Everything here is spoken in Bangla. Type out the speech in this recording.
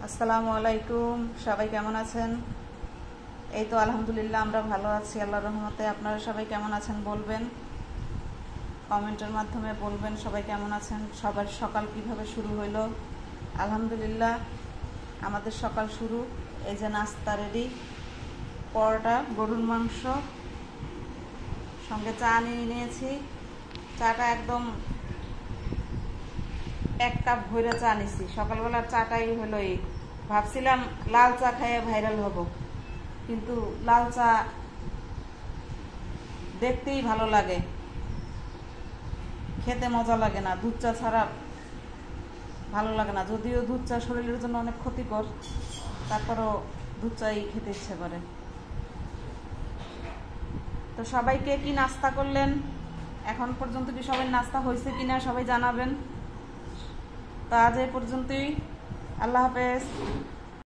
আসসালামু আলাইকুম। সবাই কেমন আছেন? এই তো আলহামদুলিল্লাহ আমরা ভালো আছি আল্লাহর রহমতে। আপনারা সবাই কেমন আছেন বলবেন, কমেন্টের মাধ্যমে বলবেন সবাই কেমন আছেন। সবার সকাল কিভাবে শুরু হইলো? আলহামদুলিল্লাহ আমাদের সকাল শুরু। এই যে নাস্তা রেডি, পরোটা, গরুর মাংস, সঙ্গে চা নিয়েছি। চাটা একদম 1 কাপ ভরে চা নিছি। সকালবেলার চাটাই হলো এই, ভাবছিলাম লাল চা খাইয়ে ভাইরাল হব, কিন্তু লাল চা দেখতেই ভালো লাগে, খেতে মজা লাগে না। দুধ চা ছাড়া ভালো লাগে না, যদিও দুধ চা শরীরের জন্য অনেক ক্ষতিকর, তারপরও দুধ চাই খেতে ইচ্ছে করে। তো সবাইকে কি নাস্তা করলেন, এখন পর্যন্ত কি সবাই নাস্তা হয়েছে কিনা সবাই জানাবেন। তো আজ এই পর্যন্তই, আল্লাহ হাফেজ।